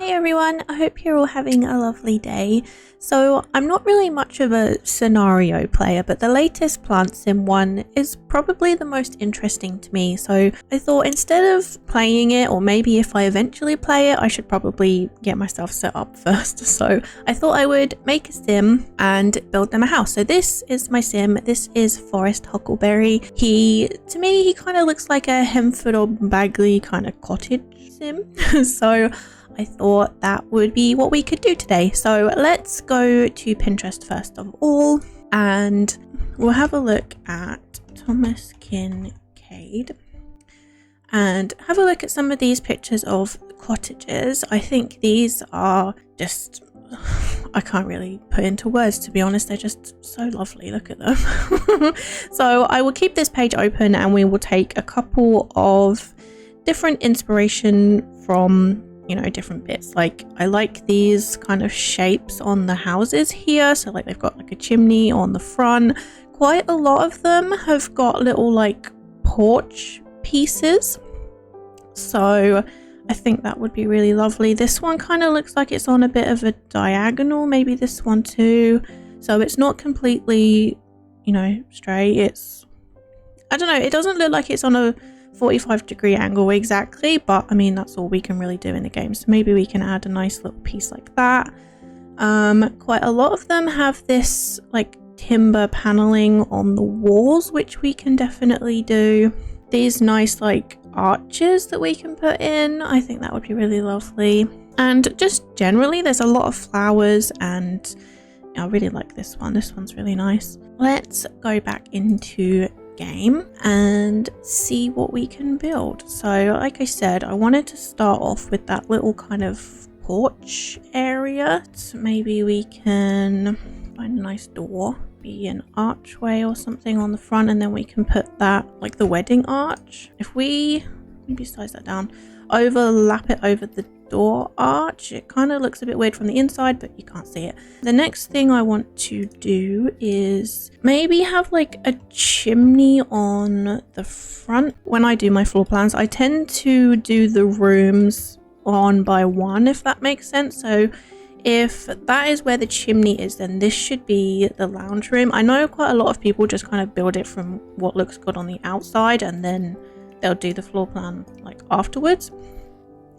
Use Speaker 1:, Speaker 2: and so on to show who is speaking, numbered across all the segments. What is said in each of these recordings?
Speaker 1: Hey everyone, I hope you're all having a lovely day. So I'm not really much of a scenario player, but the latest Plantsim one is probably the most interesting to me. So I thought instead of playing it, or maybe if I eventually play it, I should probably get myself set up first. So I thought I would make a sim and build them a house. So this is my sim. This is Forest Huckleberry. To me, he kind of looks like a Hemford or Bagley kind of cottage sim. So I thought that would be what we could do today. So let's go to Pinterest first of all, and we'll have a look at Thomas Kincaid and have a look at some of these pictures of cottages. I think these are just, I can't really put into words, to be honest. They're just so lovely. Look at them. So I will keep this page open and we will take a couple of different inspiration from, you know, different bits. Like I like these kind of shapes on the houses here. So like they've got like a chimney on the front. Quite a lot of them have got little like porch pieces. So I think that would be really lovely. This one kind of looks like it's on a bit of a diagonal, maybe this one too. So it's not completely, you know, straight. It's, I don't know, it doesn't look like it's on a 45-degree angle exactly, but I mean that's all we can really do in the game, so maybe we can add a nice little piece like that. Quite a lot of them have this like timber paneling on the walls, which we can definitely do. These nice like arches that we can put in, I think that would be really lovely. And just generally there's a lot of flowers, and I really like this one. This one's really nice. Let's go back into game and see what we can build. So like I said, I wanted to start off with that little kind of porch area. So maybe we can find a nice door, be an archway or something on the front, and then we can put that like the wedding arch. If we maybe size that down, overlap it over the door arch, it kind of looks a bit weird from the inside, but you can't see it. The next thing I want to do is maybe have like a chimney on the front. When I do my floor plans, I tend to do the rooms one by one, if that makes sense. So if that is where the chimney is, then this should be the lounge room. I know quite a lot of people just kind of build it from what looks good on the outside and then they'll do the floor plan like afterwards.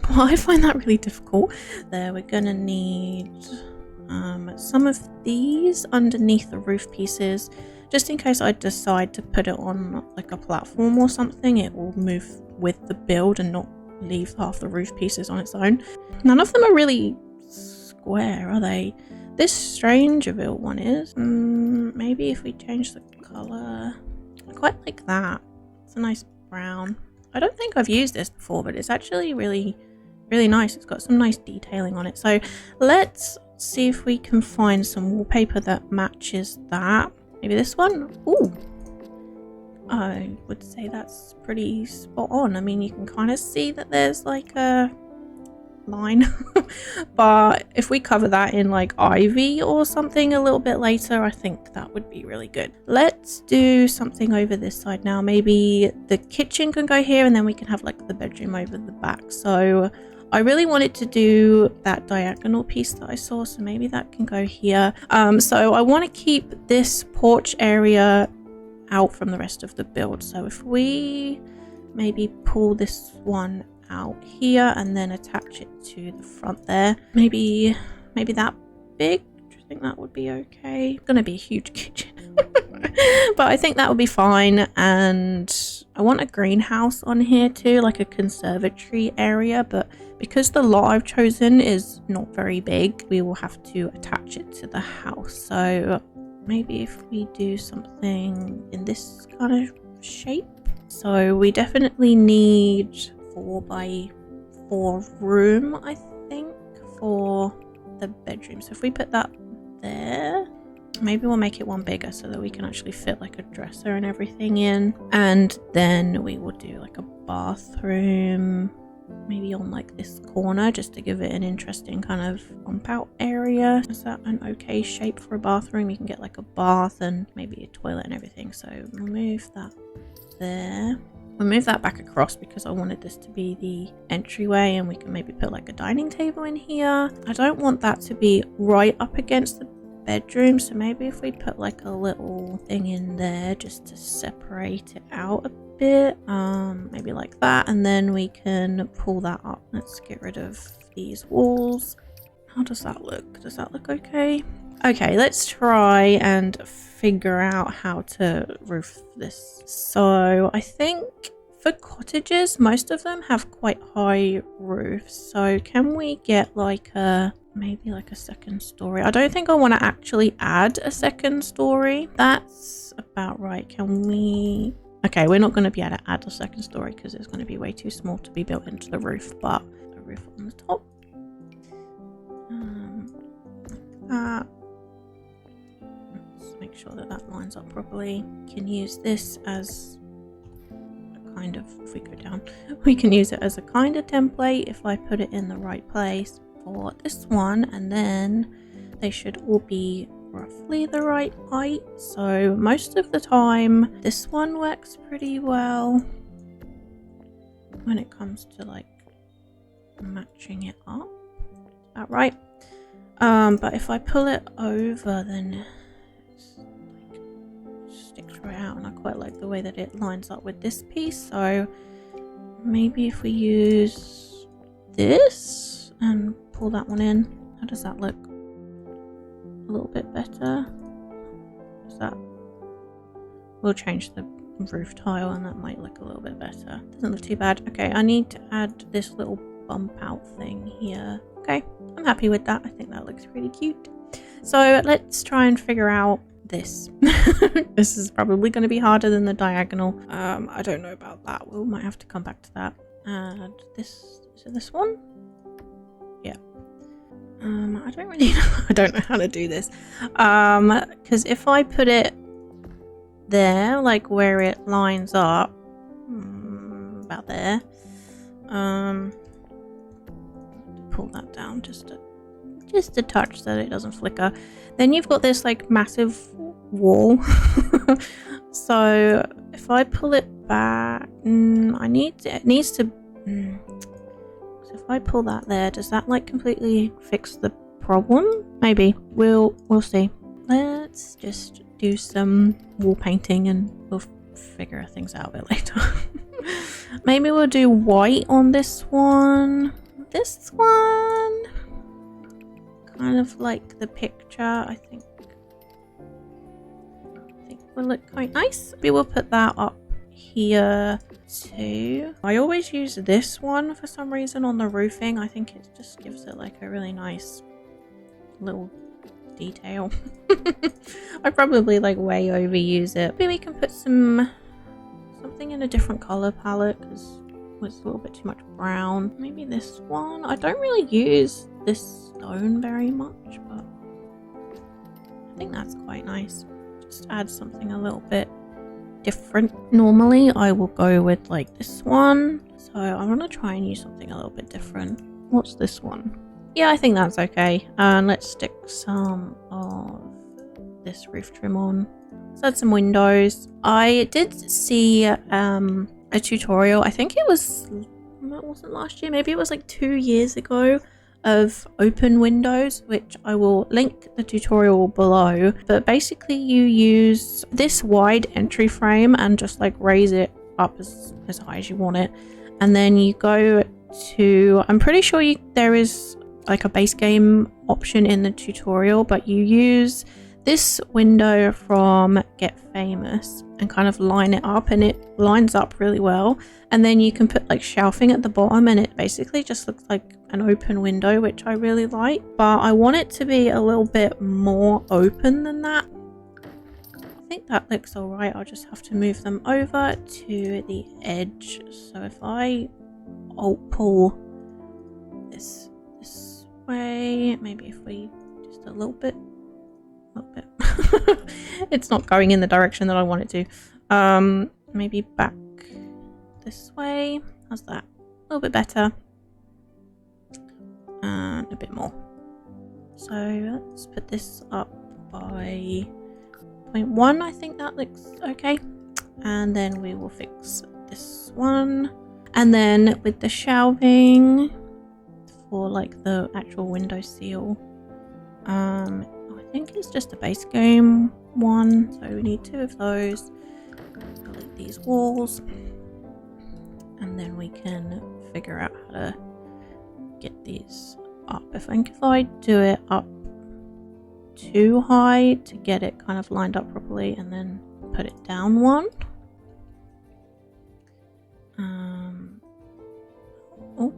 Speaker 1: Well, I find that really difficult. There, we're gonna need some of these underneath the roof pieces, just in case I decide to put it on like a platform or something. It will move with the build and not leave half the roof pieces on its own. None of them are really square, are they? This Strangerville one is. Maybe if we change the color, I quite like that. It's a nice brown. I don't think I've used this before, but it's actually really nice. It's got some nice detailing on it. So let's see if we can find some wallpaper that matches that. Maybe this one. Ooh, I would say that's pretty spot on. I mean, you can kind of see that there's like a line but if we cover that in like ivy or something a little bit later, I think that would be really good. Let's do something over this side now. Maybe the kitchen can go here, and then we can have like the bedroom over the back. So I really wanted to do that diagonal piece that I saw, so maybe that can go here. So I want to keep this porch area out from the rest of the build. So if we maybe pull this one out here and then attach it to the front there, maybe that big. Do you think that would be okay? It's gonna be a huge kitchen but I think that would be fine. And I want a greenhouse on here too, like a conservatory area, but because the lot I've chosen is not very big, we will have to attach it to the house. So maybe if we do something in this kind of shape. So we definitely need 4x4 room, I think, for the bedroom. So if we put that there, maybe we'll make it one bigger so that we can actually fit like a dresser and everything in. And then we will do like a bathroom maybe on like this corner, just to give it an interesting kind of bump out area. Is that an okay shape for a bathroom? You can get like a bath and maybe a toilet and everything. So we'll move that there. We'll move that back across because I wanted this to be the entryway, and we can maybe put like a dining table in here. I don't want that to be right up against the bedroom, so maybe if we put like a little thing in there just to separate it out a bit, maybe like that, and then we can pull that up. Let's get rid of these walls. How does that look? Does that look okay? Okay, let's try and figure out how to roof this. So I think for cottages, most of them have quite high roofs. So can we get like maybe like a second story? I don't think I want to actually add a second story. That's about right. Can we? Okay, we're not going to be able to add a second story because it's going to be way too small to be built into the roof, but a roof on the top. Let's make sure that that lines up properly. Can use this as a kind of, if we go down, we can use it as a kind of template if I put it in the right place for this one, and then they should all be roughly the right height. So most of the time this one works pretty well when it comes to like matching it up. Is that right? But if I pull it over, then it's like sticks right out, and I quite like the way that it lines up with this piece. So maybe if we use this and pull that one in, how does that look? A little bit better. Is that? We'll change the roof tile, and that might look a little bit better. Doesn't look too bad. Okay, I need to add this little bump out thing here. Okay, I'm happy with that. I think that looks pretty cute. So let's try and figure out this. This is probably going to be harder than the diagonal. I don't know about that. We might have to come back to that. And this, is it this one? Yeah. I don't really know. I don't know how to do this. Because if I put it there, like where it lines up, about there, pull that down just a touch so that it doesn't flicker. Then you've got this like massive wall. So if I pull it back, it needs to. So if I pull that there, does that like completely fix the problem? Maybe. We'll see. Let's just do some wall painting and we'll figure things out a bit later. Maybe we'll do white on this one. This one, kind of like the picture, I think will look quite nice. Maybe we'll put that up here too. I always use this one for some reason on the roofing. I think it just gives it like a really nice little detail. I probably like way overuse it. Maybe we can put something in a different color palette because it's a little bit too much brown. Maybe this one. I don't really use this stone very much, but I think that's quite nice. Just add something a little bit different. Normally I will go with like this one, so I want to try and use something a little bit different. What's this one? Yeah, I think that's okay. And let's stick some of this roof trim on. Let's add some windows. I did see a tutorial, I think it wasn't last year, maybe it was like 2 years ago, of open windows, which I will link the tutorial below. But basically you use this wide entry frame and just like raise it up as high as you want it, and then you go to, I'm pretty sure there is like a base game option in the tutorial, but you use this window from Get Famous and kind of line it up, and it lines up really well. And then you can put like shelving at the bottom, and it basically just looks like an open window, which I really like. But I want it to be a little bit more open than that. I think that looks all right. I'll just have to move them over to the edge. So if I pull this way, maybe if we just a little bit. It's not going in the direction that I want it to. Maybe back this way. How's that? A little bit better. And a bit more. So let's put this up by 0.1. I think that looks okay. And then we will fix this one. And then with the shelving for like the actual window seal, I think it's just a base game one, so we need 2 of those. Delete these walls, and then we can figure out how to get these up. I think if I do it up too high to get it kind of lined up properly, and then put it down 1. Oh,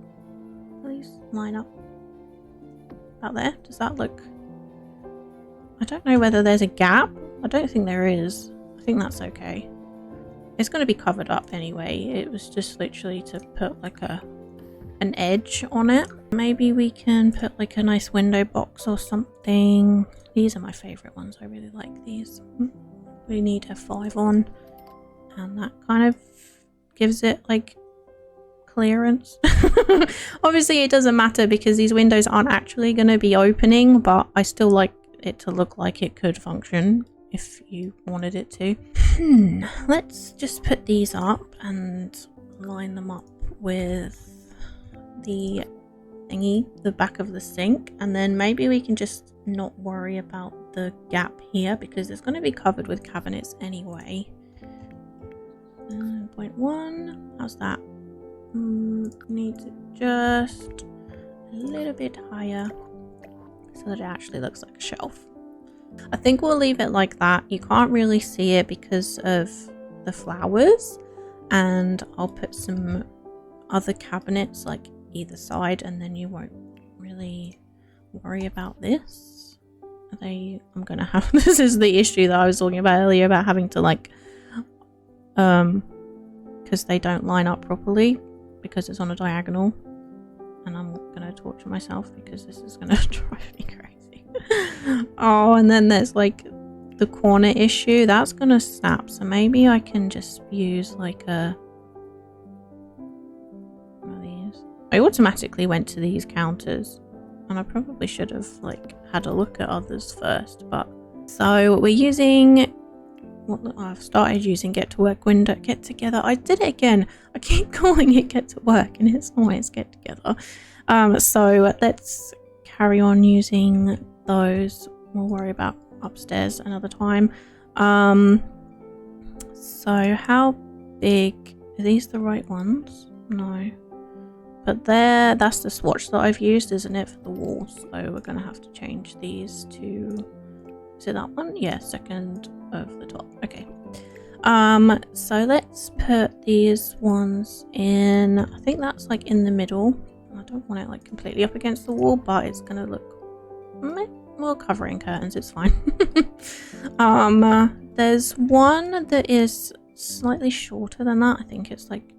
Speaker 1: please line up about there. Does that look? I don't know whether there's a gap. I don't think there is. I think that's okay. It's going to be covered up anyway. It was just literally to put like an edge on it. Maybe we can put like a nice window box or something. These are my favorite ones. I really like these. We need F5 on, and that kind of gives it like clearance. Obviously it doesn't matter because these windows aren't actually going to be opening, but I still like it to look like it could function if you wanted it to. Let's just put these up and line them up with the thingy, the back of the sink, and then maybe we can just not worry about the gap here because it's going to be covered with cabinets anyway. 0.1, how's that? Need to just a little bit higher so that it actually looks like a shelf. I think we'll leave it like that. You can't really see it because of the flowers, and I'll put some other cabinets like either side, and then you won't really worry about this. I'm gonna have this is the issue that I was talking about earlier about having to like because they don't line up properly because it's on a diagonal, and I'm gonna torture myself because this is gonna drive me crazy. Oh, and then there's like the corner issue that's gonna snap, so maybe I can just use like one of these. I automatically went to these counters, and I probably should have like had a look at others first. But so we're using what I've started using get to work window, get together. I did it again. I keep calling it get to work and it's always get together. So let's carry on using those. We'll worry about upstairs another time. So how big are these? The right ones? No, but that's the swatch that I've used, isn't it, for the walls? So we're gonna have to change these to, is it that one? Yeah, second of the top. Okay. So let's put these ones in. I think that's like in the middle. I don't want it like completely up against the wall, but it's gonna look well, covering curtains, it's fine. There's one that is slightly shorter than that. I think it's like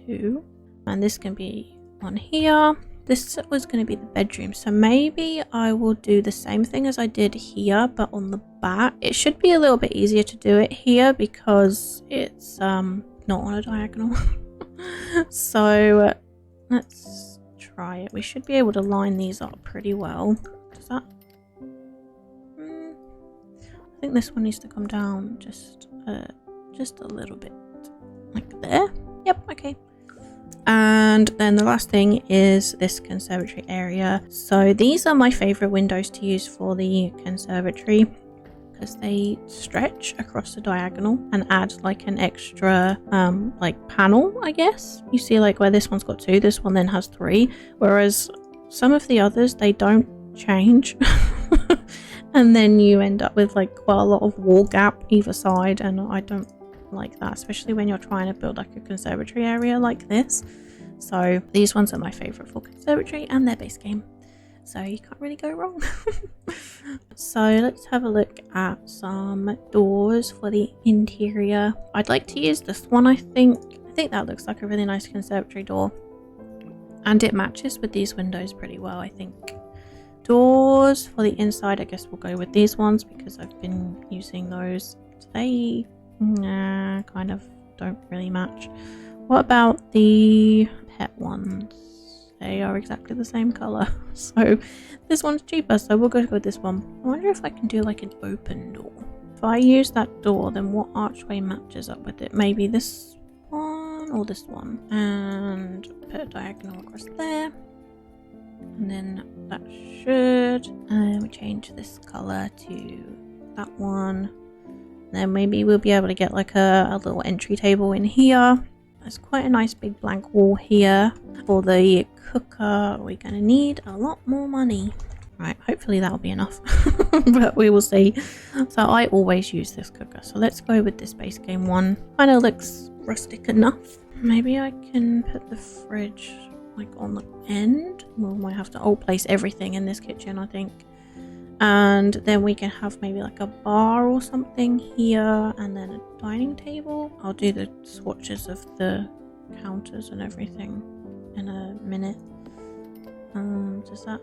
Speaker 1: 2, and this can be on here. This was going to be the bedroom, so maybe I will do the same thing as I did here, but on the back. It should be a little bit easier to do it here because it's not on a diagonal. So let's try it. We should be able to line these up pretty well. Does that? I think this one needs to come down just a little bit, like there. Yep, okay. And then the last thing is this conservatory area. So these are my favorite windows to use for the conservatory because they stretch across the diagonal and add like an extra like panel, I guess. You see like where this one's got 2, this one then has 3, whereas some of the others, they don't change. And then you end up with like quite a lot of wall gap either side, and I don't like that, especially when you're trying to build like a conservatory area like this. So these ones are my favorite for conservatory, and they're base game, so you can't really go wrong. So let's have a look at some doors for the interior. I'd like to use this one. I think that looks like a really nice conservatory door, and it matches with these windows pretty well, I think. Doors for the inside, I guess we'll go with these ones because I've been using those. They kind of don't really match. What about the pet ones? They are exactly the same color, so this one's cheaper, so we'll go with this one. I wonder if I can do like an open door. If I use that door, then what archway matches up with it? Maybe this one? one or this one, and put a diagonal across there, and then that should, and we change this color to that one. Then maybe we'll be able to get like a little entry table in here. There's quite a nice big blank wall here. For the cooker, we're going to need a lot more money. Right, hopefully that'll be enough, but we will see. So I always use this cooker, so let's go with this base game one. Kind of looks rustic enough. Maybe I can put the fridge like on the end. We might have to place everything in this kitchen, I think. And then we can have maybe like a bar or something here, and then a dining table. I'll do the swatches of the counters and everything in a minute. Does that...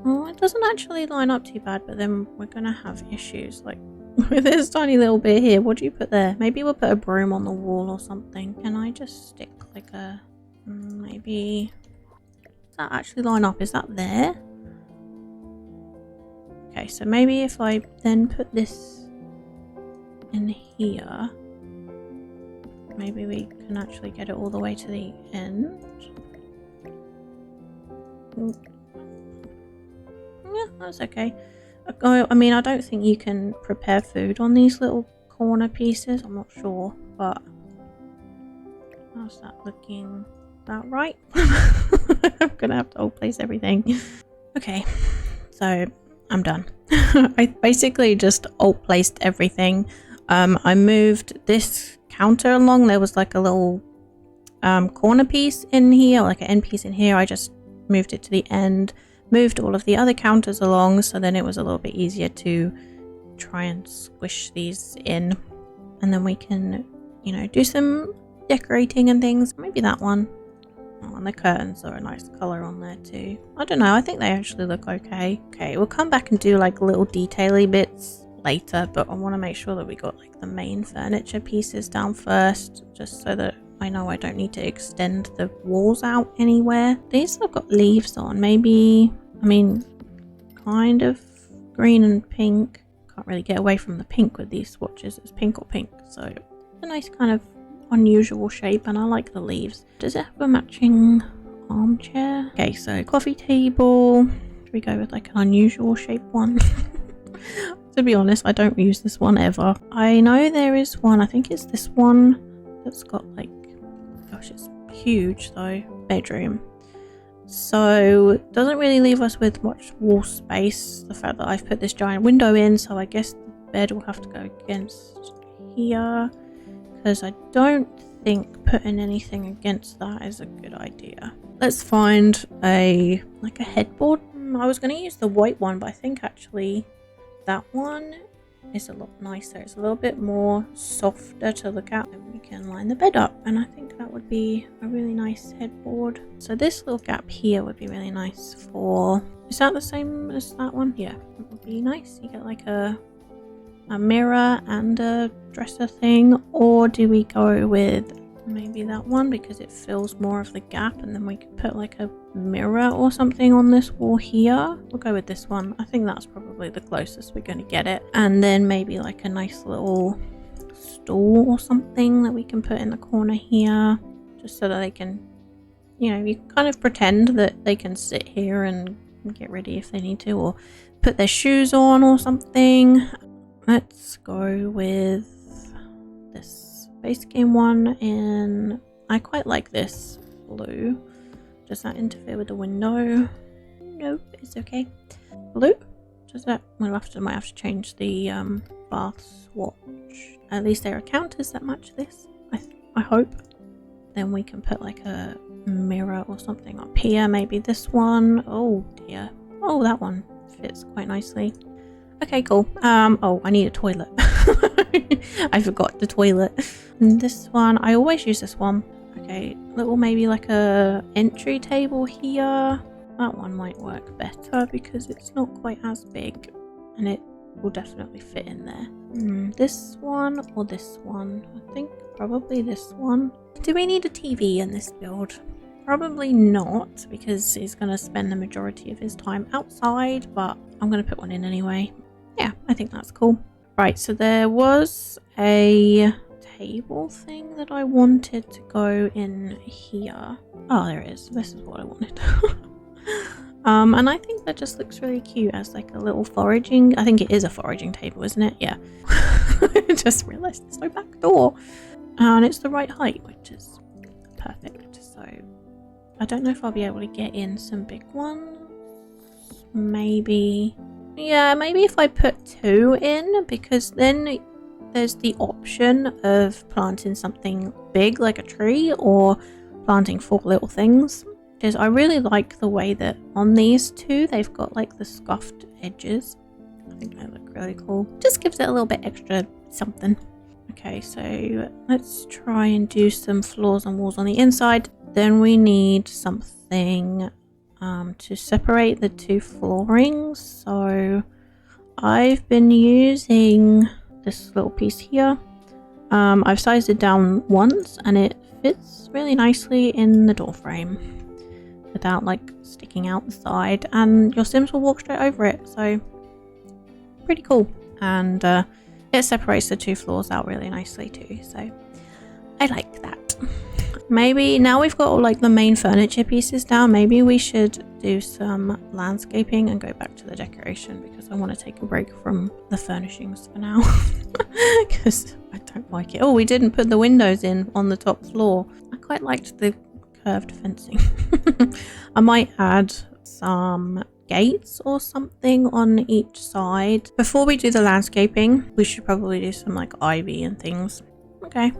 Speaker 1: Oh, it doesn't actually line up too bad, but then we're gonna have issues like with this tiny little bit here. What do you put there? Maybe we'll put a broom on the wall or something. Can I just stick like a... maybe... Does that actually line up? Is that there? Okay, so maybe if I then put this in here, maybe we can actually get it all the way to the end. Yeah, that's okay. I mean, I don't think you can prepare food on these little corner pieces. I'm not sure, but how's that looking? Is that right? I'm gonna have to place everything. Okay, so I'm done. I basically just placed everything. I moved this counter along. There was like a little corner piece in here, like an end piece in here. I just moved it to the end, moved all of the other counters along, so then it was a little bit easier to try and squish these in, and then we can, you know, do some decorating and things. Maybe that one. Oh, and the curtains are a nice color on there too. I don't know, I think they actually look okay. Okay, we'll come back and do like little detail-y bits later, but I want to make sure that we got like the main furniture pieces down first, just so that I know I don't need to extend the walls out anywhere. These have got leaves on. Maybe, I mean, kind of green and pink. Can't really get away from the pink with these swatches. It's pink or pink, so it's a nice kind of unusual shape, and I like the leaves. Does it have a matching armchair? Okay, so coffee table. Should we go with like an unusual shape one? To be honest, I don't use this one ever. I know there is one, I think it's this one, that's got like, gosh, it's huge though, bedroom. So it doesn't really leave us with much wall space, the fact that I've put this giant window in, so I guess the bed will have to go against here, because I don't think putting anything against that is a good idea. Let's find a headboard. I was going to use the white one, but I think actually that one is a lot nicer. It's a little bit more softer to look at, and we can line the bed up, and I think that would be a really nice headboard. So this little gap here would be really nice for... Is that the same as that one? Yeah, it would be nice. You get like a mirror and a dresser thing, or do we go with maybe that one because it fills more of the gap, and then we could put like a mirror or something on this wall here? We'll go with this one. I think that's probably the closest we're going to get it. And then maybe like a nice little stool or something that we can put in the corner here, just so that they can, you know, you kind of pretend that they can sit here and get ready if they need to, or put their shoes on or something. Let's go with this base game one in... I quite like this blue. Does that interfere with the window? Nope, it's okay. Blue? Does that... might have to change the bath swatch. At least there are counters that match this, I hope. Then we can put like a mirror or something up here. Maybe this one. Oh dear. Oh, that one fits quite nicely. Okay, cool. Oh, I need a toilet. I forgot the toilet. And this one, I always use this one. Okay, little maybe like a entry table here. That one might work better because it's not quite as big, and it will definitely fit in there. This one or this one? I think probably this one. Do we need a TV in this build? Probably not, because he's going to spend the majority of his time outside, but I'm going to put one in anyway. Yeah, I think that's cool. Right, so there was a table thing that I wanted to go in here. Oh, there it is. This is what I wanted. And I think that just looks really cute as like a little foraging. I think it is a foraging table, isn't it? Yeah. I just realized there's no back door. And it's the right height, which is perfect. So I don't know if I'll be able to get in some big ones. Maybe. Yeah, maybe if I put 2 in, because then there's the option of planting something big like a tree or planting 4 little things. Because I really like the way that on these 2 they've got like the scuffed edges. I think they look really cool. Just gives it a little bit extra something. Okay, so let's try and do some floors and walls on the inside. Then we need something to separate the 2 floorings. So I've been using this little piece here. I've sized it down once and it fits really nicely in the door frame without like sticking out the side, and your Sims will walk straight over it, so pretty cool. And it separates the 2 floors out really nicely too, so I like that. Maybe now we've got all like the main furniture pieces down, maybe we should do some landscaping and go back to the decoration, because I want to take a break from the furnishings for now because I don't like it. Oh, we didn't put the windows in on the top floor. I quite liked the curved fencing. I might add some gates or something on each side. Before we do the landscaping, we should probably do some like ivy and things. Okay.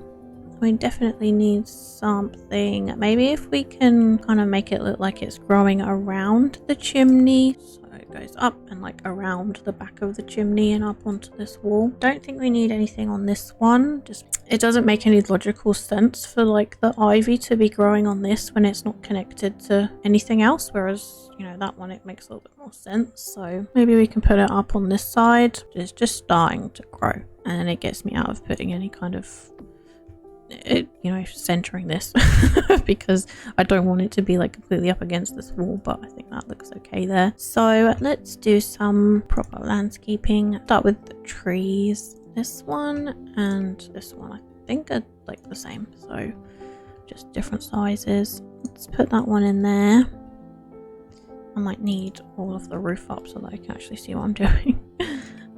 Speaker 1: We definitely need something. Maybe if we can kind of make it look like it's growing around the chimney. So it goes up and like around the back of the chimney and up onto this wall. Don't think we need anything on this one. Just it doesn't make any logical sense for like the ivy to be growing on this when it's not connected to anything else. Whereas, you know, that one, it makes a little bit more sense. So maybe we can put it up on this side. It's just starting to grow. And then it gets me out of putting any kind of centering this because I don't want it to be like completely up against this wall, but I think that looks okay there. So let's do some proper landscaping. Start with the trees. This one and this one I think are like the same, so just different sizes. Let's put that one in there. I might need all of the roof up so that I can actually see what I'm doing.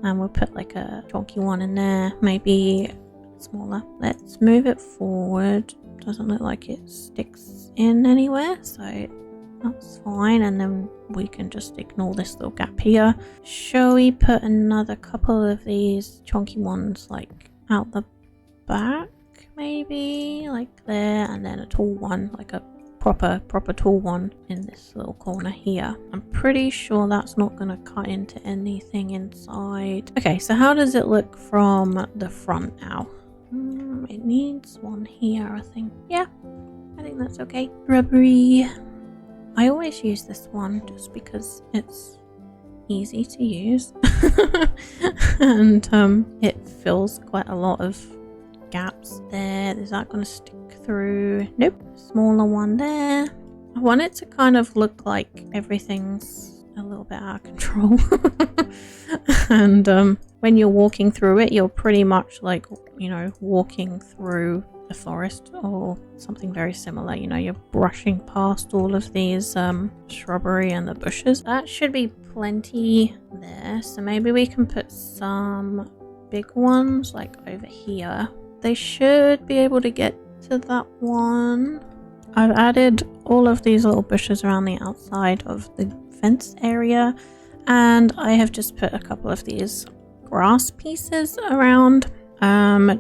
Speaker 1: And we'll put like a chalky one in there, maybe smaller. Let's move it forward. Doesn't look like it sticks in anywhere, so that's fine. And then we can just ignore this little gap here. Shall we put another couple of these chunky ones like out the back, maybe like there, and then a tall one, like a proper tall one in this little corner here. I'm pretty sure that's not going to cut into anything inside. Okay, so how does it look from the front now? It needs one here, I think. Yeah, I think that's okay. Rubbery. I always use this one just because it's easy to use and it fills quite a lot of gaps there. Is that going to stick through? Nope. Smaller one there. I want it to kind of look like everything's a little bit out of control and when you're walking through it, you're pretty much like, you know, walking through the forest or something very similar. You know, you're brushing past all of these shrubbery and the bushes. That should be plenty there. So maybe we can put some big ones like over here. They should be able to get to that one. I've added all of these little bushes around the outside of the fence area, and I have just put a couple of these grass pieces around,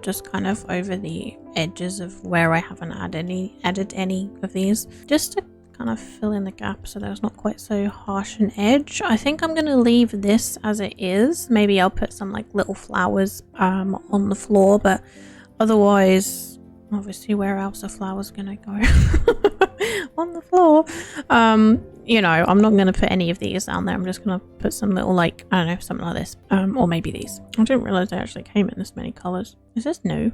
Speaker 1: just kind of over the edges of where I haven't added any of these, just to kind of fill in the gap so there's not quite so harsh an edge. I think I'm going to leave this as it is. Maybe I'll put some like little flowers on the floor, but otherwise, obviously, where else are flowers gonna go? On the floor. You know, I'm not gonna put any of these down there. I'm just gonna put some little, like, I don't know, something like this. Or maybe these. I didn't realize they actually came in this many colors. Is this new?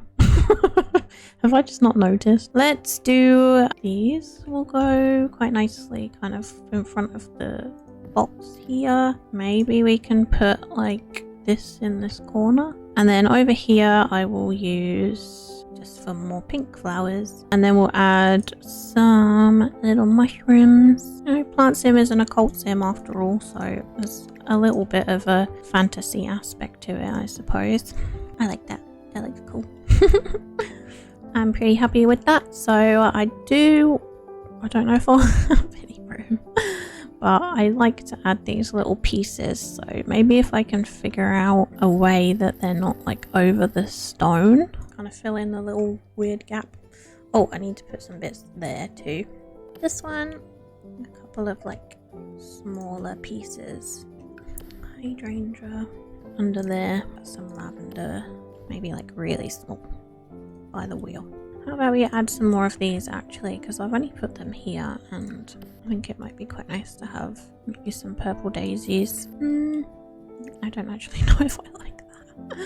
Speaker 1: Have I just not noticed? Let's do these. Will go quite nicely kind of in front of the box here. Maybe we can put like this in this corner. And then over here I will use just for more pink flowers. And then we'll add some little mushrooms. You know, Plantsim is an occult sim after all, so there's a little bit of a fantasy aspect to it, I suppose. I like that. That looks cool. I'm pretty happy with that. So I don't know if I'll have any room, but I like to add these little pieces. So maybe if I can figure out a way that they're not like over the stone, kind of fill in the little weird gap. Oh, I need to put some bits there too. This one, a couple of like smaller pieces. Hydrangea under there, some lavender, maybe like really small by the wheel. How about we add some more of these actually, because I've only put them here and I think it might be quite nice to have maybe some purple daisies. I don't actually know if I like that.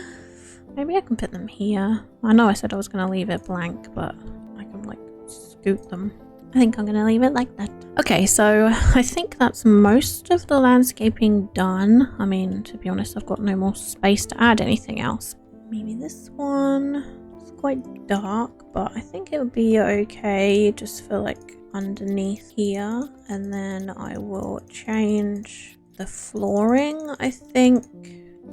Speaker 1: Maybe I can put them here. I know I said I was going to leave it blank, but I can like scoot them. I think I'm going to leave it like that. Okay, so I think that's most of the landscaping done. I mean, to be honest, I've got no more space to add anything else. Maybe this one. It's quite dark, but I think it would be okay just for like underneath here. And then I will change the flooring, I think,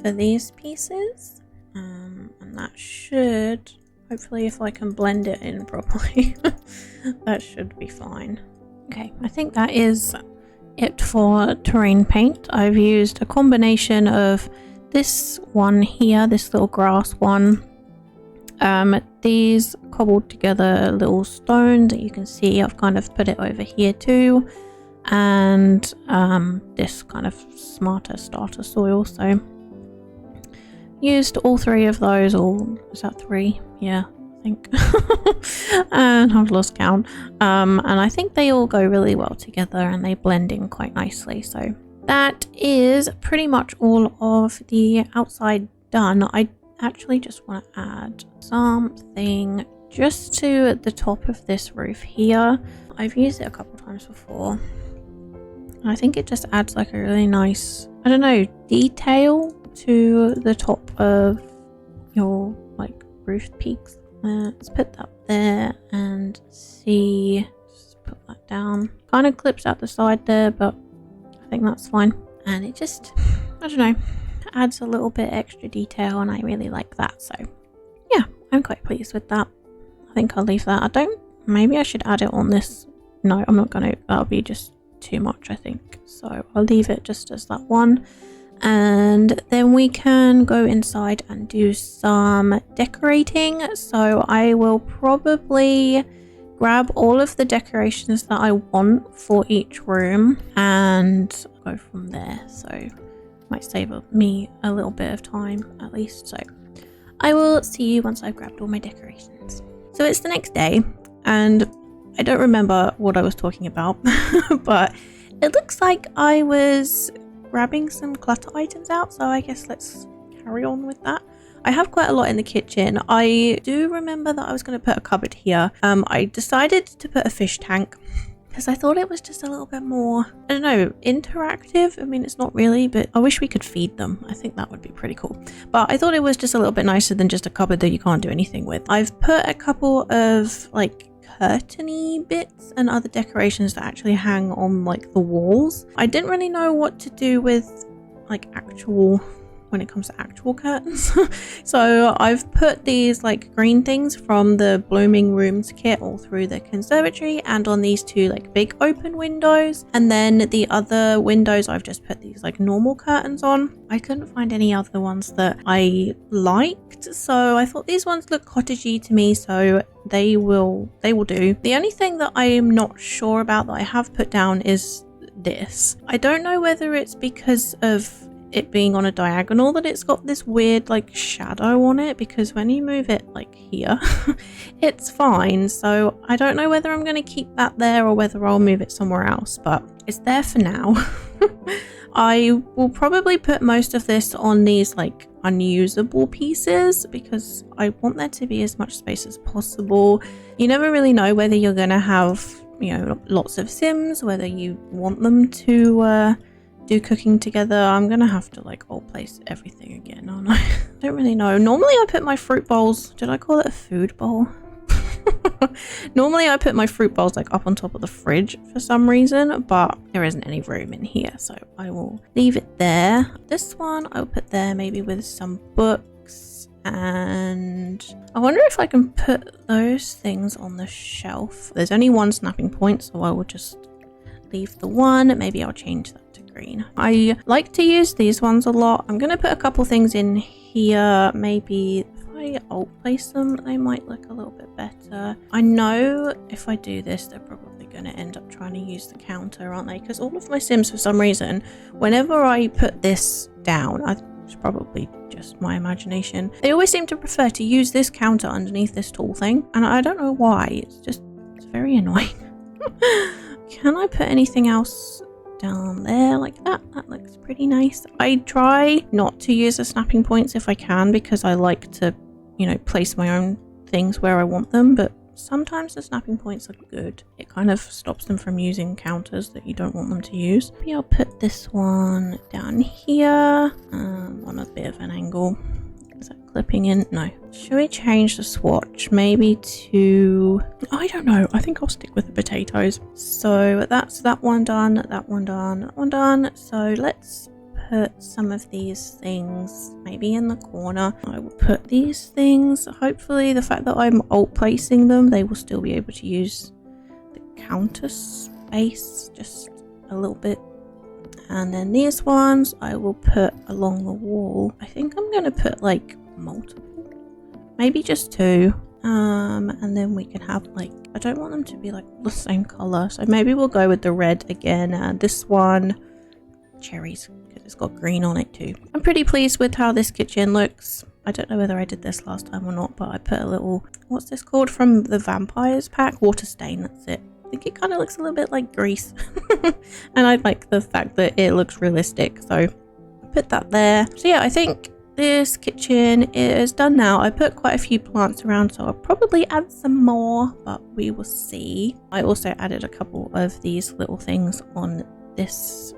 Speaker 1: for these pieces. And that should... Hopefully if I can blend it in properly, that should be fine. Okay, I think that is it for terrain paint. I've used a combination of this one here, this little grass one, these cobbled together little stones that you can see. I've kind of put it over here too, and this kind of smarter starter soil. So used all three of those, or is that three? Yeah, I think. And I've lost count. And I think they all go really well together and they blend in quite nicely. So that is pretty much all of the outside done. I actually just want to add something just to the top of this roof here. I've used it a couple times before. And I think it just adds like a really nice, I don't know, detail to the top of your like roof peaks. Let's put that there and see, just put that down. Kind of clips out the side there, but I think that's fine. And it just, I don't know, adds a little bit extra detail and I really like that. So yeah, I'm quite pleased with that. I think I'll leave that. Maybe I should add it on this. No, I'm not gonna, that'll be just too much I think. So I'll leave it just as that one. And then we can go inside and do some decorating. So I will probably grab all of the decorations that I want for each room and go from there. So might save me a little bit of time at least. So I will see you once I've grabbed all my decorations. So it's the next day and I don't remember what I was talking about, but it looks like I was grabbing some clutter items out, so I guess let's carry on with that. I have quite a lot in the kitchen. I do remember that I was going to put a cupboard here. I decided to put a fish tank because I thought it was just a little bit more, I don't know, interactive. I mean, it's not really, but I wish we could feed them. I think that would be pretty cool. But I thought it was just a little bit nicer than just a cupboard that you can't do anything with. I've put a couple of like curtainy bits and other decorations that actually hang on like the walls. I didn't really know what to do with like when it comes to actual curtains. So I've put these like green things from the Blooming Rooms kit all through the conservatory and on these two like big open windows, and then the other windows I've just put these like normal curtains on. I couldn't find any other ones that I liked, so I thought these ones look cottagey to me, so they will do. The only thing that I am not sure about that I have put down is this. I don't know whether it's because of it being on a diagonal that it's got this weird like shadow on it, because when you move it like here it's fine. So I don't know whether I'm going to keep that there or whether I'll move it somewhere else, but it's there for now. I will probably put most of this on these like unusable pieces because I want there to be as much space as possible. You never really know whether you're going to have, you know, lots of Sims, whether you want them to do cooking together. I'm gonna have to like alt place everything again, aren't I? don't really know. Normally I put my fruit bowls, did I call it a food bowl? Normally I put my fruit bowls like up on top of the fridge for some reason, but there isn't any room in here, so I will leave it there. This one I'll put there, maybe with some books, and I wonder if I can put those things on the shelf. There's only one snapping point, so I will just leave the one. Maybe I'll change that to green. I like to use these ones a lot. I'm going to put a couple things in here. Maybe if I alt place them, they might look a little bit better. I know if I do this, they're probably going to end up trying to use the counter, aren't they? Because all of my Sims, for some reason, whenever I put this down, it's probably just my imagination, they always seem to prefer to use this counter underneath this tall thing, and I don't know why. It's very annoying. Can I put anything else down there like that? That looks pretty nice. I try not to use the snapping points if I can, because I like to, you know, place my own things where I want them, but sometimes the snapping points are good. It kind of stops them from using counters that you don't want them to use. Maybe I'll put this one down here on a bit of an angle. Is that clipping in? No. Should we change the swatch maybe to, I don't know, I think I'll stick with the potatoes. So that's that one done, that one done, that one done. So let's put some of these things maybe in the corner. I will put these things, hopefully the fact that I'm alt placing them, they will still be able to use the counter space just a little bit. And then these ones I will put along the wall. I think I'm going to put like multiple, maybe just 2. And then we can have like, I don't want them to be like the same color, so maybe we'll go with the red again. And this one, cherries, because it's got green on it too. I'm pretty pleased with how this kitchen looks. I don't know whether I did this last time or not, but I put a little, what's this called from the vampires pack? Water stain, that's it. I think it kind of looks a little bit like grease. And I like the fact that it looks realistic, so I put that there. So yeah, I think this kitchen is done now. I put quite a few plants around, so I'll probably add some more, but we will see. I also added a couple of these little things on this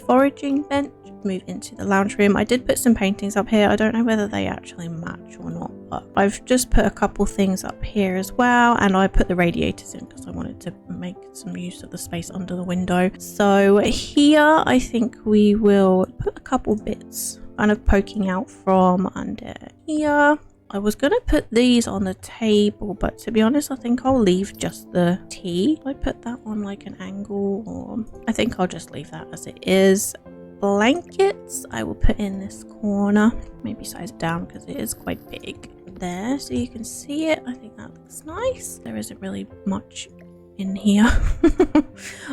Speaker 1: foraging bench. Move into the lounge room. I did put some paintings up here. I don't know whether they actually match or not, but I've just put a couple things up here as well, and I put the radiators in because I wanted to make some use of the space under the window. So here I think we will put a couple bits kind of poking out from under here. I was going to put these on the table, but to be honest, I think I'll leave just the tea. I put that on like an angle, or I think I'll just leave that as it is. Blankets I will put in this corner, maybe size it down because it is quite big there, so you can see it. I think that looks nice. There isn't really much in here.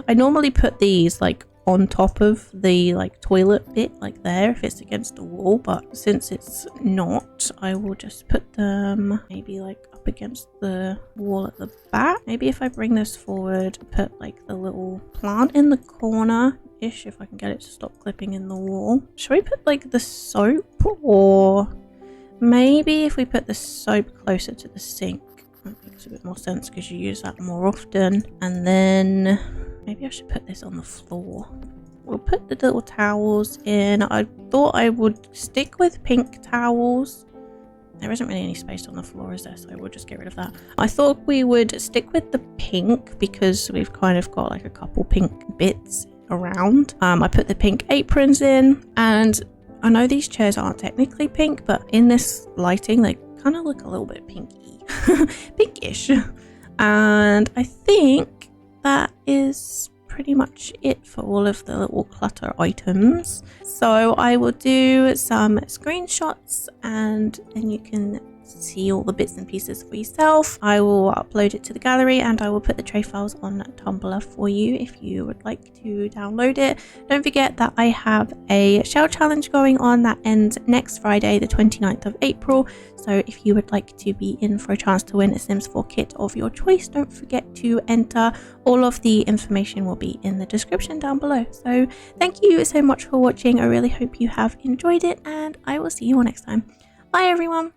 Speaker 1: I normally put these like on top of the like toilet bit like there if it's against the wall, but since it's not, I will just put them maybe like up against the wall at the back. Maybe if I bring this forward, put like the little plant in the corner ish, if I can get it to stop clipping in the wall. Should we put like the soap, or maybe if we put the soap closer to the sink, that makes a bit more sense because you use that more often. And then maybe I should put this on the floor. We'll put the little towels in. I thought I would stick with pink towels. There isn't really any space on the floor, is there? So we'll just get rid of that. I thought we would stick with the pink because we've kind of got like a couple pink bits around. I put the pink aprons in, and I know these chairs aren't technically pink, but in this lighting they kind of look a little bit pinky pinkish. And I think that is pretty much it for all of the little clutter items. So I will do some screenshots and then you can see all the bits and pieces for yourself. I will upload it to the gallery and I will put the tray files on Tumblr for you if you would like to download it. Don't forget that I have a shell challenge going on that ends next Friday, the 29th of April. So if you would like to be in for a chance to win a Sims 4 kit of your choice, don't forget to enter. All of the information will be in the description down below. So thank you so much for watching. I really hope you have enjoyed it and I will see you all next time. Bye everyone.